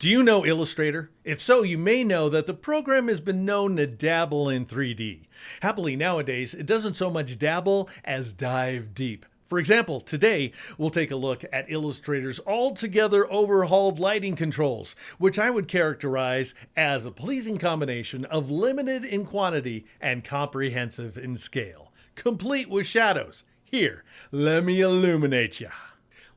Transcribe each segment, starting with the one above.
Do you know Illustrator? If so, you may know that the program has been known to dabble in 3D. Happily nowadays, it doesn't so much dabble as dive deep. For example, today we'll take a look at Illustrator's altogether overhauled lighting controls, which I would characterize as a pleasing combination of limited in quantity and comprehensive in scale, complete with shadows. Here, let me illuminate ya.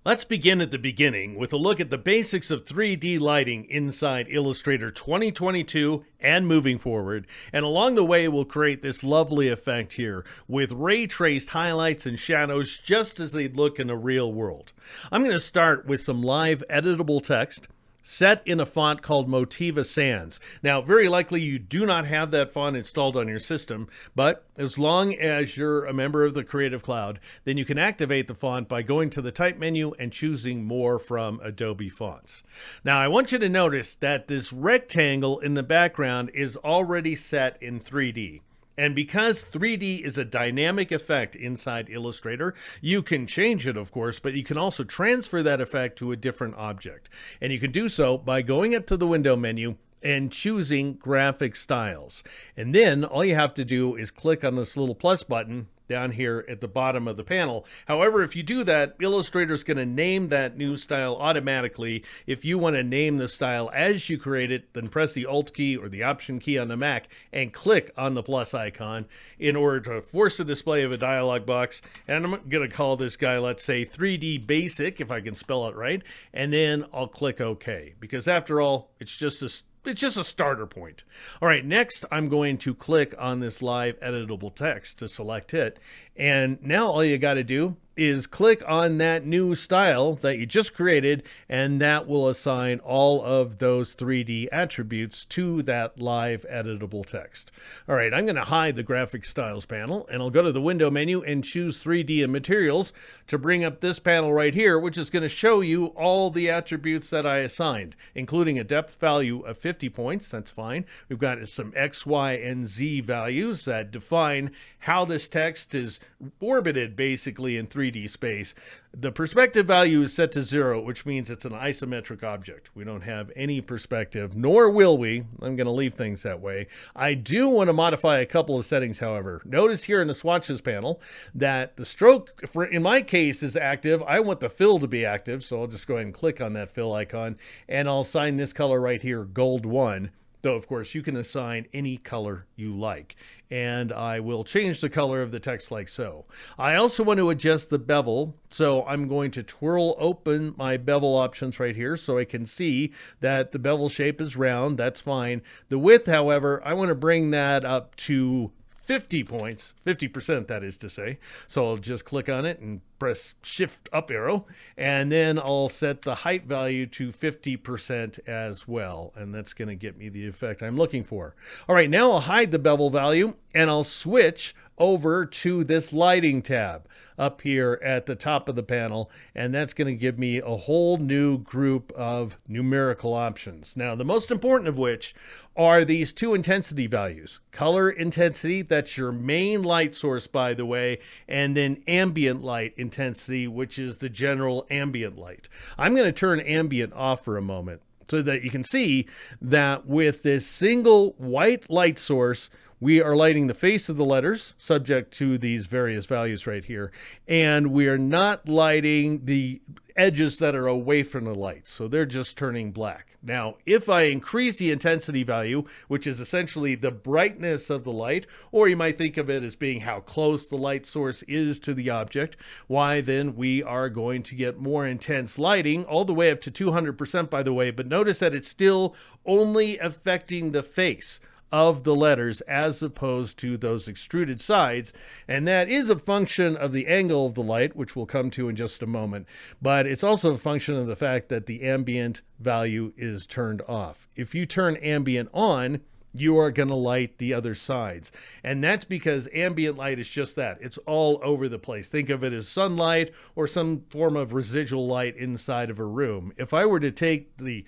Let's begin at the beginning with a look at the basics of 3D lighting inside Illustrator 2022 and moving forward. And along the way, we'll create this lovely effect here with ray traced highlights and shadows just as they'd look in the real world. I'm going to start with some live editable text set in a font called Motiva Sans. Now, very likely you do not have that font installed on your system, but as long as you're a member of the Creative Cloud, then you can activate the font by going to the Type menu and choosing More from Adobe Fonts. Now, I want you to notice that this rectangle in the background is already set in 3D. And because 3D is a dynamic effect inside Illustrator, you can change it, of course, but you can also transfer that effect to a different object. And you can do so by going up to the window menu and choosing graphic styles. And then all you have to do is click on this little plus button down here at the bottom of the panel. However, if you do that, Illustrator is going to name that new style automatically. If you want to name the style as you create it, then press the Alt key or the Option key on the Mac and click on the plus icon in order to force the display of a dialog box. And I'm going to call this guy, let's say 3D Basic, if I can spell it right, and then I'll click OK, because after all, it's just a starter point. All right, next I'm going to click on this live editable text to select it. And now all you got to do is click on that new style that you just created, and that will assign all of those 3D attributes to that live editable text. All right, I'm going to hide the graphic styles panel, and I'll go to the window menu and choose 3D and materials to bring up this panel right here, which is going to show you all the attributes that I assigned, including a depth value of 50 points. That's fine. We've got some X, Y, and Z values that define how this text is orbited basically in 3D space. The perspective value is set to 0, which means it's an isometric object. We don't have any perspective, nor will we. I'm going to leave things that way. I do want to modify a couple of settings, however. Notice here in the swatches panel that the stroke, in my case, is active. I want the fill to be active, so I'll just go ahead and click on that fill icon, and I'll assign this color right here, Gold 1. Though, of course, you can assign any color you like. And I will change the color of the text like so. I also want to adjust the bevel, so I'm going to twirl open my bevel options right here so I can see that the bevel shape is round. That's fine. The width, however, I want to bring that up to 50 points, 50% that is to say. So I'll just click on it and press Shift up arrow, and then I'll set the height value to 50% as well, and that's going to get me the effect I'm looking for. All right, now I'll hide the bevel value, and I'll switch over to this lighting tab up here at the top of the panel, and that's going to give me a whole new group of numerical options. Now, the most important of which are these two intensity values. Color intensity, that's your main light source, by the way, and then ambient light intensity, which is the general ambient light. I'm going to turn ambient off for a moment so that you can see that with this single white light source, we are lighting the face of the letters, subject to these various values right here, and we are not lighting the edges that are away from the light, so they're just turning black. Now, if I increase the intensity value, which is essentially the brightness of the light, or you might think of it as being how close the light source is to the object, why then we are going to get more intense lighting, all the way up to 200% by the way, but notice that it's still only affecting the face of the letters as opposed to those extruded sides, and that is a function of the angle of the light, which we'll come to in just a moment, but it's also a function of the fact that the ambient value is turned off. If you turn ambient on, you are going to light the other sides, and that's because ambient light is just that. It's all over the place. Think of it as sunlight or some form of residual light inside of a room. If I were to take the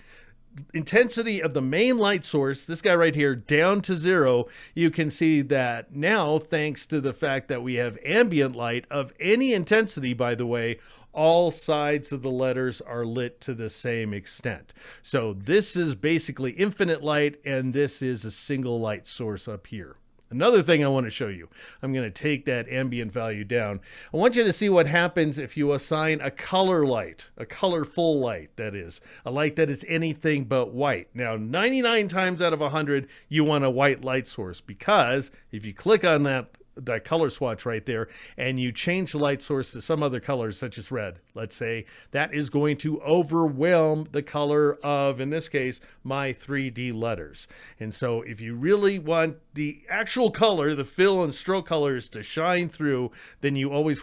intensity of the main light source, this guy right here, down to 0, you can see that now, thanks to the fact that we have ambient light of any intensity, by the way, all sides of the letters are lit to the same extent. So this is basically infinite light, and this is a single light source up here. Another thing I want to show you, I'm going to take that ambient value down. I want you to see what happens if you assign a color light, a colorful light, that is, a light that is anything but white. Now, 99 times out of 100, you want a white light source, because if you click on that color swatch right there and you change the light source to some other colors such as red, let's say, that is going to overwhelm the color of, in this case, my 3D letters. And so if you really want the actual color, the fill and stroke colors to shine through, then you always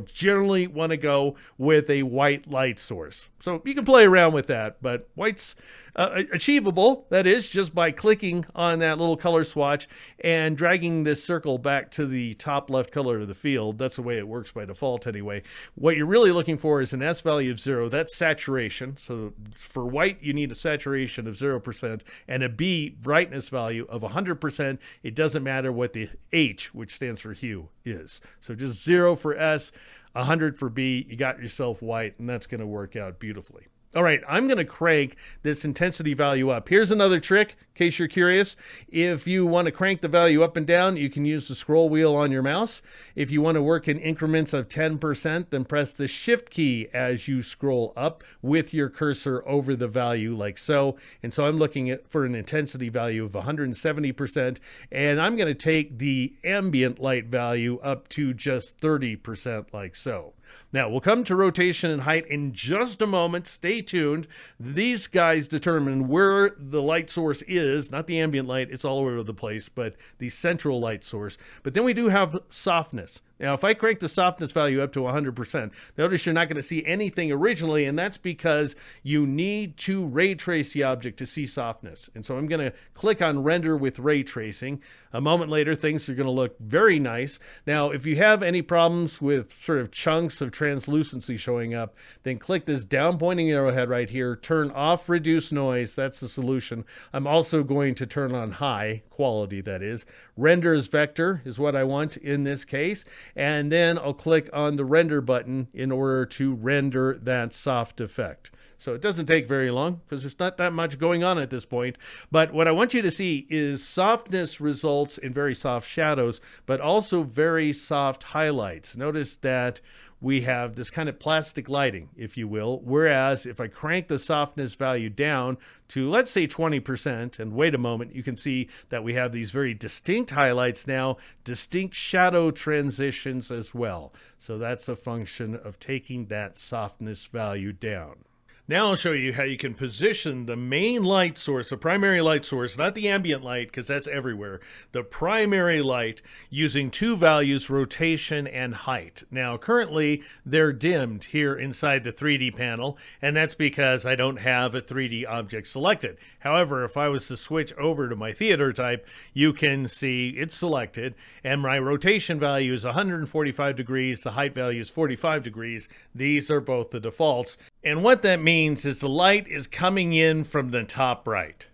generally want to go with a white light source. So you can play around with that, but white's achievable, that is, just by clicking on that little color swatch and dragging this circle back to the top left color of the field. That's the way it works by default anyway. What you're really looking for is an S value of 0. That's saturation. So for white, you need a saturation of 0% and a B brightness value of 100%. It doesn't matter what the H, which stands for hue, is. So just 0 for S, 100 for B. You got yourself white, and that's going to work out beautifully. All right, I'm going to crank this intensity value up. Here's another trick, in case you're curious. If you want to crank the value up and down, you can use the scroll wheel on your mouse. If you want to work in increments of 10%, then press the Shift key as you scroll up with your cursor over the value like so. And so I'm looking for an intensity value of 170%, and I'm going to take the ambient light value up to just 30% like so. Now, we'll come to rotation and height in just a moment. Stay tuned. These guys determine where the light source is, not the ambient light. It's all over the place, but the central light source. But then we do have softness. Now, if I crank the softness value up to 100%, notice you're not going to see anything originally, and that's because you need to ray trace the object to see softness. And so I'm going to click on Render with Ray Tracing. A moment later, things are going to look very nice. Now, if you have any problems with sort of chunks of translucency showing up, then click this down pointing arrowhead right here, turn off Reduce Noise. That's the solution. I'm also going to turn on High Quality, that is. Render as Vector is what I want in this case. And then I'll click on the render button in order to render that soft effect. So it doesn't take very long because there's not that much going on at this point. But what I want you to see is softness results in very soft shadows, but also very soft highlights. Notice that we have this kind of plastic lighting, if you will, whereas if I crank the softness value down to, let's say, 20%, and wait a moment, you can see that we have these very distinct highlights now, distinct shadow transitions as well. So that's a function of taking that softness value down. Now I'll show you how you can position the main light source, the primary light source, not the ambient light, because that's everywhere, the primary light using two values, rotation and height. Now currently they're dimmed here inside the 3D panel, and that's because I don't have a 3D object selected. However, if I was to switch over to my theater type, you can see it's selected, and my rotation value is 145 degrees, the height value is 45 degrees. These are both the defaults. And what that means is the light is coming in from the top right.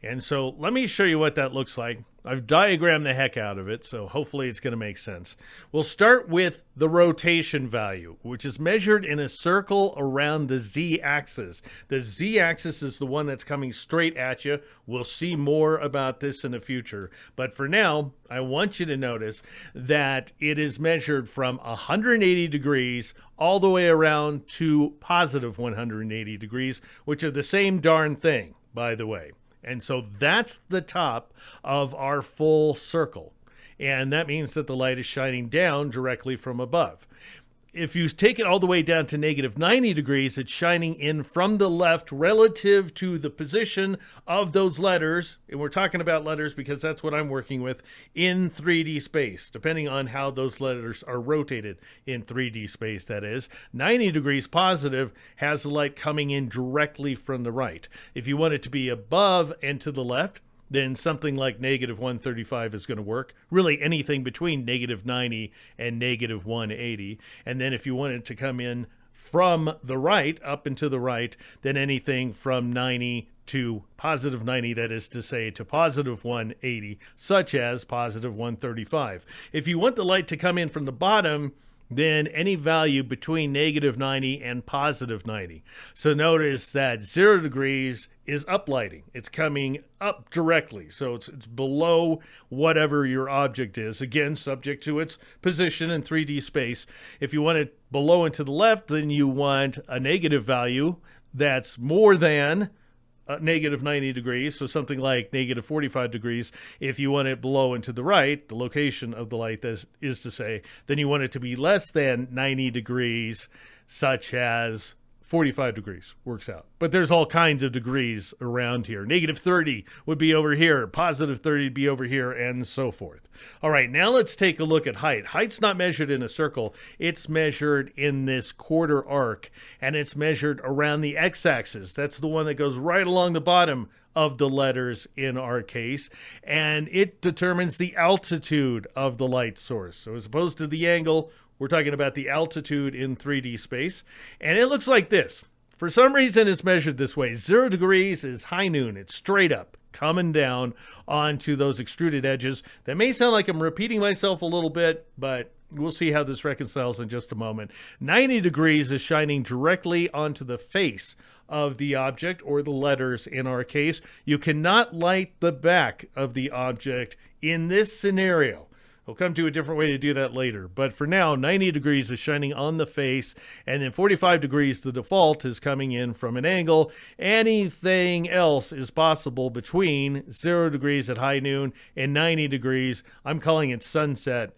And so let me show you what that looks like. I've diagrammed the heck out of it, so hopefully it's going to make sense. We'll start with the rotation value, which is measured in a circle around the z-axis. The z-axis is the one that's coming straight at you. We'll see more about this in the future. But for now, I want you to notice that it is measured from 180 degrees all the way around to positive 180 degrees, which are the same darn thing, by the way. And so that's the top of our full circle. And that means that the light is shining down directly from above. If you take it all the way down to negative 90 degrees, it's shining in from the left relative to the position of those letters. And we're talking about letters because that's what I'm working with in 3D space, depending on how those letters are rotated in 3D space, that is. 90 degrees positive has the light coming in directly from the right. If you want it to be above and to the left, then something like negative 135 is going to work. Really anything between negative 90 and negative 180. And then if you want it to come in from the right, up and to the right, then anything from 90 to positive 90, that is to say to positive 180, such as positive 135. If you want the light to come in from the bottom, then any value between negative 90 and positive 90. So notice that 0 degrees is uplighting. It's coming up directly. So it's below whatever your object is. Again, subject to its position in 3D space. If you want it below and to the left, then you want a negative value that's more than negative 90 degrees, so something like negative 45 degrees. If you want it below and to the right, the location of the light is to say, then you want it to be less than 90 degrees, such as 45 degrees works out. But there's all kinds of degrees around here. Negative 30 would be over here, positive 30 would be over here, and so forth. All right, now let's take a look at height. Height's not measured in a circle. It's measured in this quarter arc, and it's measured around the x-axis. That's the one that goes right along the bottom of the letters in our case, and it determines the altitude of the light source. So as opposed to the angle, we're talking about the altitude in 3D space, and it looks like this. For some reason, it's measured this way. 0 degrees is high noon. It's straight up, coming down onto those extruded edges. That may sound like I'm repeating myself a little bit, but we'll see how this reconciles in just a moment. 90 degrees is shining directly onto the face of the object, or the letters in our case. You cannot light the back of the object in this scenario. We'll come to a different way to do that later. But for now, 90 degrees is shining on the face, and then 45 degrees, the default, is coming in from an angle. Anything else is possible between 0 degrees at high noon and 90 degrees. I'm calling it sunset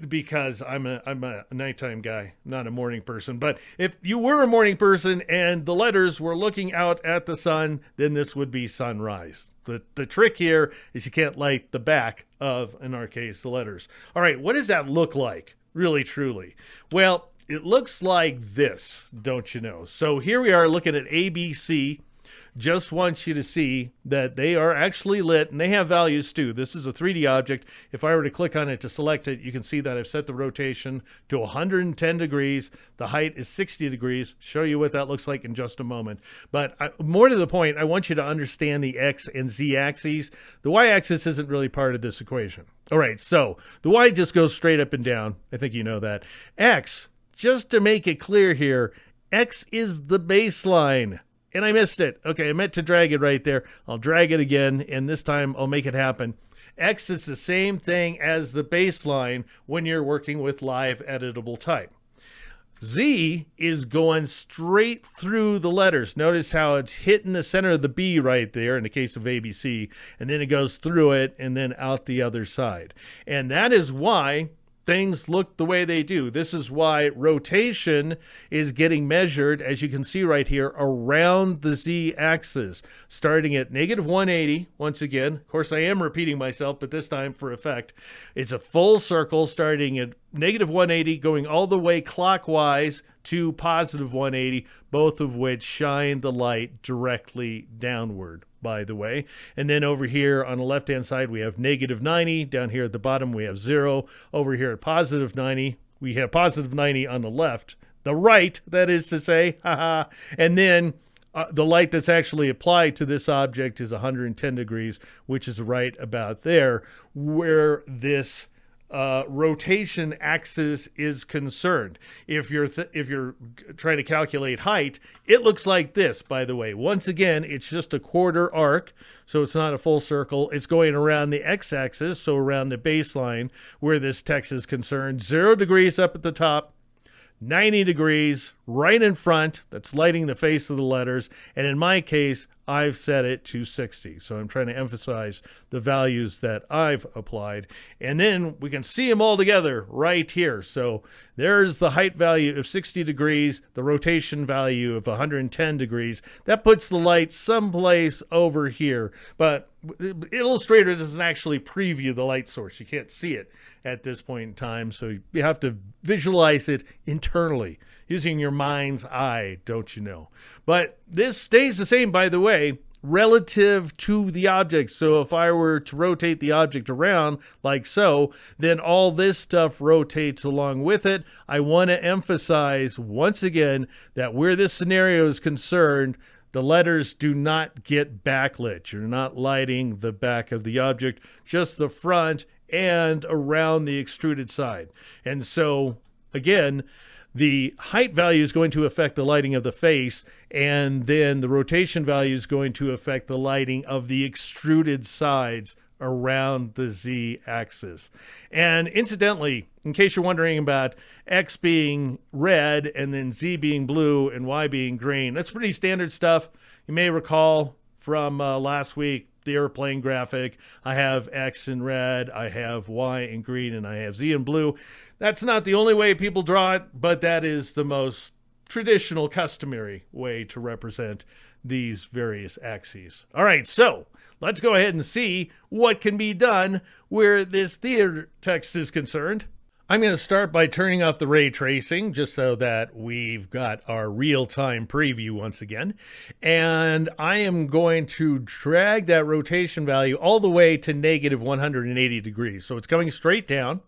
because I'm a nighttime guy, not a morning person. But if you were a morning person and the letters were looking out at the sun, then this would be sunrise. The trick here is you can't light the back of, in our case, the letters. All right, what does that look like, really, truly? Well, it looks like this, don't you know? So here we are looking at ABC. Just want you to see that they are actually lit, and they have values too. This is a 3D object. If I were to click on it to select it, you can see that I've set the rotation to 110 degrees. The height is 60 degrees. Show you what that looks like in just a moment. But more to the point, I want you to understand the X and Z axes. The Y axis isn't really part of this equation. All right, so the Y just goes straight up and down. I think you know that. X, just to make it clear here, X is the baseline. And I missed it. Okay, I meant to drag it right there. I'll drag it again, and this time I'll make it happen. X is the same thing as the baseline when you're working with live editable type. Z is going straight through the letters. Notice how it's hitting the center of the B right there in the case of ABC, and then it goes through it and then out the other side. And that is why things look the way they do. This is why rotation is getting measured, as you can see right here, around the Z-axis, starting at negative 180. Once again, of course, I am repeating myself, but this time for effect. It's a full circle starting at negative 180, going all the way clockwise to positive 180, both of which shine the light directly downward, by the way. And then over here on the left-hand side, we have negative 90. Down here at the bottom, we have 0. Over here at positive 90, we have positive 90 on the left. The right, that is to say, haha. And then the light that's actually applied to this object is 110 degrees, which is right about there, where this rotation axis is concerned. If you're trying to calculate height, it looks like this, by the way. Once again, it's just a quarter arc, so it's not a full circle. It's going around the x-axis, so around the baseline where this text is concerned. 0 degrees up at the top, 90 degrees right in front. That's lighting the face of the letters. And in my case, I've set it to 60. So I'm trying to emphasize the values that I've applied. And then we can see them all together right here. So there's the height value of 60 degrees, the rotation value of 110 degrees. That puts the light someplace over here. But Illustrator doesn't actually preview the light source. You can't see it at this point in time. So you have to visualize it internally using your mind's eye, don't you know? But this stays the same, by the way, relative to the object. So if I were to rotate the object around like so, then all this stuff rotates along with it. I want to emphasize once again that where this scenario is concerned, the letters do not get backlit. You're not lighting the back of the object, just the front and around the extruded side. And so, again, the height value is going to affect the lighting of the face, and then the rotation value is going to affect the lighting of the extruded sides around the z-axis. And incidentally, in case you're wondering about x being red and then z being blue and y being green, that's pretty standard stuff. You may recall from last week, the airplane graphic. I have x in red, I have y in green, and I have z in blue. That's not the only way people draw it, but that is the most traditional, customary way to represent these various axes. All right, so let's go ahead and see what can be done where this theater text is concerned. I'm going to start by turning off the ray tracing just so that we've got our real-time preview once again. And I am going to drag that rotation value all the way to negative 180 degrees. So it's coming straight down.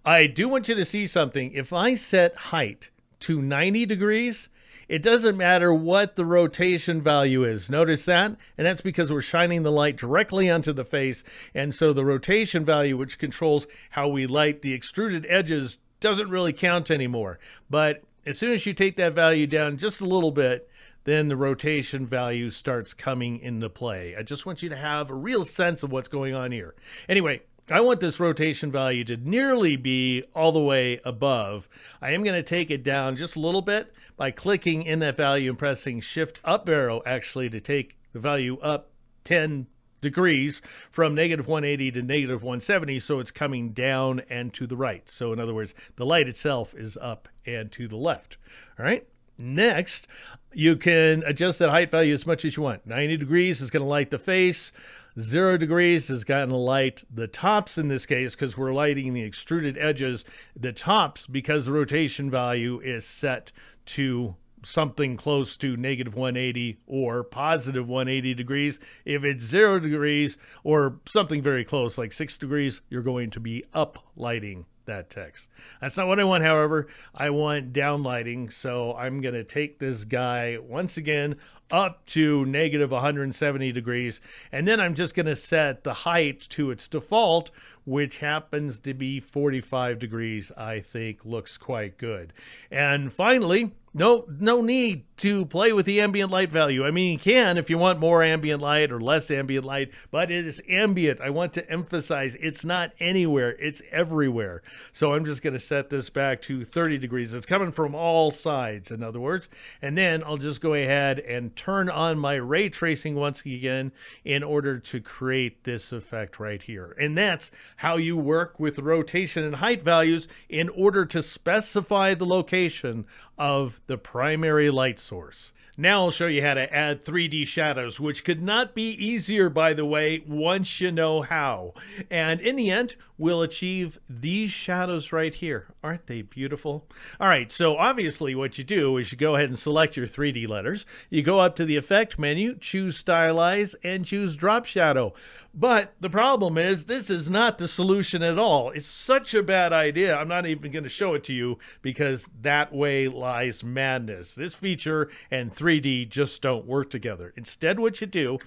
I do want you to see something. If I set height to 90 degrees, it doesn't matter what the rotation value is. Notice that? And that's because we're shining the light directly onto the face. And so the rotation value, which controls how we light the extruded edges, doesn't really count anymore. But as soon as you take that value down just a little bit, then the rotation value starts coming into play. I just want you to have a real sense of what's going on here. Anyway, I want this rotation value to nearly be all the way above. I am going to take it down just a little bit by clicking in that value and pressing Shift up arrow actually to take the value up 10 degrees from negative 180 to negative 170, so it's coming down and to the right. So in other words, the light itself is up and to the left. All right. Next, you can adjust that height value as much as you want. 90 degrees is going to light the face. 0 degrees is going to light the tops in this case because we're lighting the extruded edges. The tops, because the rotation value is set to something close to negative 180 or positive 180 degrees. If it's 0 degrees or something very close like 6 degrees, you're going to be up lighting that text. That's not what I want, however. I want down lighting, so I'm going to take this guy once again up to negative 170 degrees, and then I'm just going to set the height to its default, which happens to be 45 degrees. I think looks quite good. And finally, no need to play with the ambient light value. I mean, you can if you want more ambient light or less ambient light, but it is ambient. I want to emphasize it's not anywhere, it's everywhere. So I'm just going to set this back to 30 degrees. It's coming from all sides, in other words. And then I'll just go ahead and turn on my ray tracing once again in order to create this effect right here. And that's how you work with rotation and height values in order to specify the location of the primary light source. Now I'll show you how to add 3D shadows, which could not be easier, by the way, once you know how. And in the end, we'll achieve these shadows right here. Aren't they beautiful? All right, so obviously what you do is you go ahead and select your 3D letters. You go up to the Effect menu, choose Stylize, and choose Drop Shadow. But the problem is this is not the solution at all. It's such a bad idea. I'm not even going to show it to you because that way lies madness. This feature and 3D just don't work together. Instead, what you do,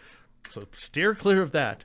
so steer clear of that,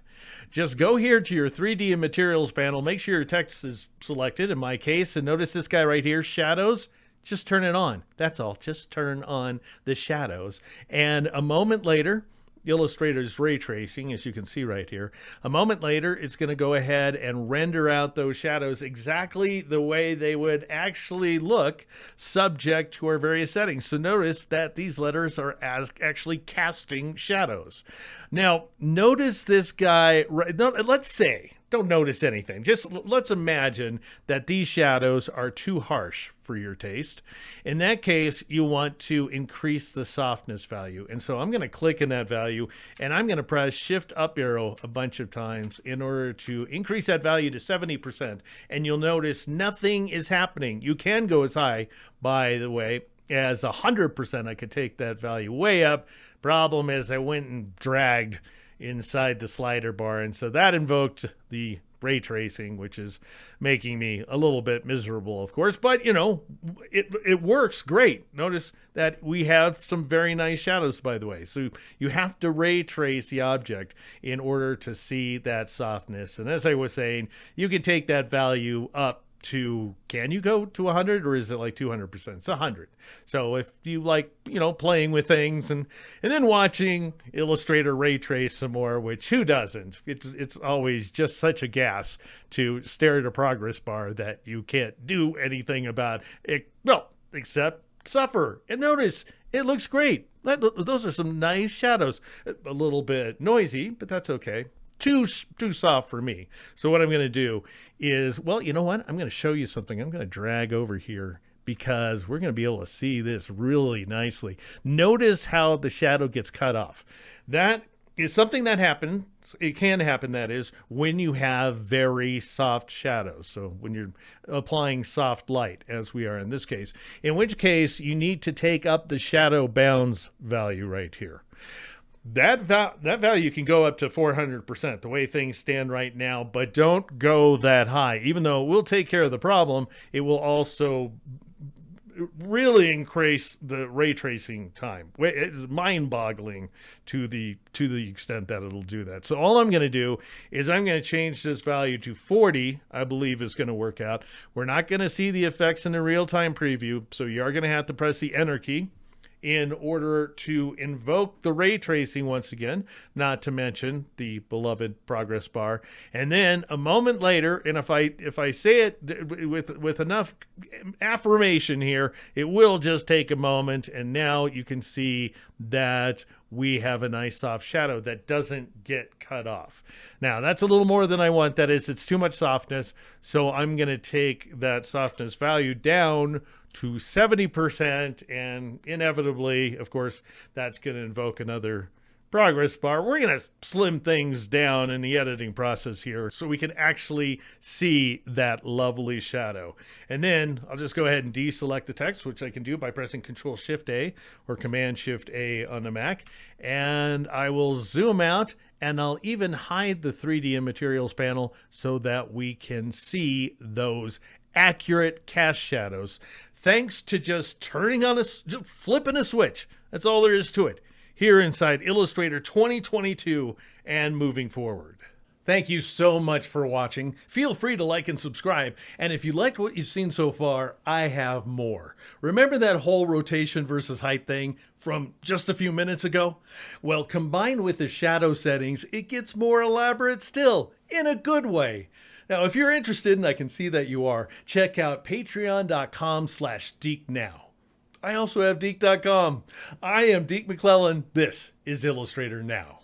just go here to your 3D and materials panel, make sure your text is selected in my case, and notice this guy right here, shadows. Just turn it on. That's all. Just turn on the shadows. And a moment later, Illustrator's ray tracing, as you can see right here. A moment later, it's going to go ahead and render out those shadows exactly the way they would actually look subject to our various settings. So notice that these letters are actually casting shadows. Now, notice this guy, let's say, don't notice anything. Just let's imagine that these shadows are too harsh for your taste. In that case, you want to increase the softness value. And so I'm going to click in that value and I'm going to press Shift up arrow a bunch of times in order to increase that value to 70%. And you'll notice nothing is happening. You can go as high, by the way, as 100%. I could take that value way up. Problem is I went and dragged inside the slider bar, and so that invoked the ray tracing, which is making me a little bit miserable, of course, but it works great. Notice that we have some very nice shadows, by the way. So you have to ray trace the object in order to see that softness. And as I was saying, you can take that value up to, can you go to 100, or is it like 200%? It's 100. So if you like, playing with things and then watching Illustrator ray trace some more, which who doesn't? It's always just such a gas to stare at a progress bar that you can't do anything about it, well, except suffer. And notice, it looks great. Those are some nice shadows. A little bit noisy, but that's okay. Too soft for me. So what I'm going to do is, well, you know what? I'm going to show you something. I'm going to drag over here because we're going to be able to see this really nicely. Notice how the shadow gets cut off. That is something that happens. It can happen, that is, when you have very soft shadows. So when you're applying soft light, as we are in this case, in which case you need to take up the shadow bounds value right here. That value can go up to 400%, the way things stand right now, but don't go that high. Even though it will take care of the problem, it will also really increase the ray tracing time. It's mind-boggling to the extent that it'll do that. So all I'm going to do is I'm going to change this value to 40, I believe is going to work out. We're not going to see the effects in the real-time preview, so you are going to have to press the Enter key in order to invoke the ray tracing once again, not to mention the beloved progress bar. And then a moment later, and if I say it with enough affirmation here, it will just take a moment, and now you can see that we have a nice soft shadow that doesn't get cut off. Now, that's a little more than I want. That is, it's too much softness, so I'm going to take that softness value down to 70%, and inevitably, of course, that's going to invoke another progress bar. We're going to slim things down in the editing process here so we can actually see that lovely shadow. And then I'll just go ahead and deselect the text, which I can do by pressing Control-Shift-A or Command-Shift-A on the Mac. And I will zoom out, and I'll even hide the 3D and Materials panel so that we can see those accurate cast shadows, thanks to just just flipping a switch. That's all there is to it here inside Illustrator 2022 and moving forward. Thank you so much for watching. Feel free to like and subscribe. And if you liked what you've seen so far, I have more. Remember that whole rotation versus height thing from just a few minutes ago? Well, combined with the shadow settings, it gets more elaborate still, in a good way. Now, if you're interested, and I can see that you are, check out patreon.com/Deke now. I also have Deke.com. I am Deke McClellan. This is Illustrator Now.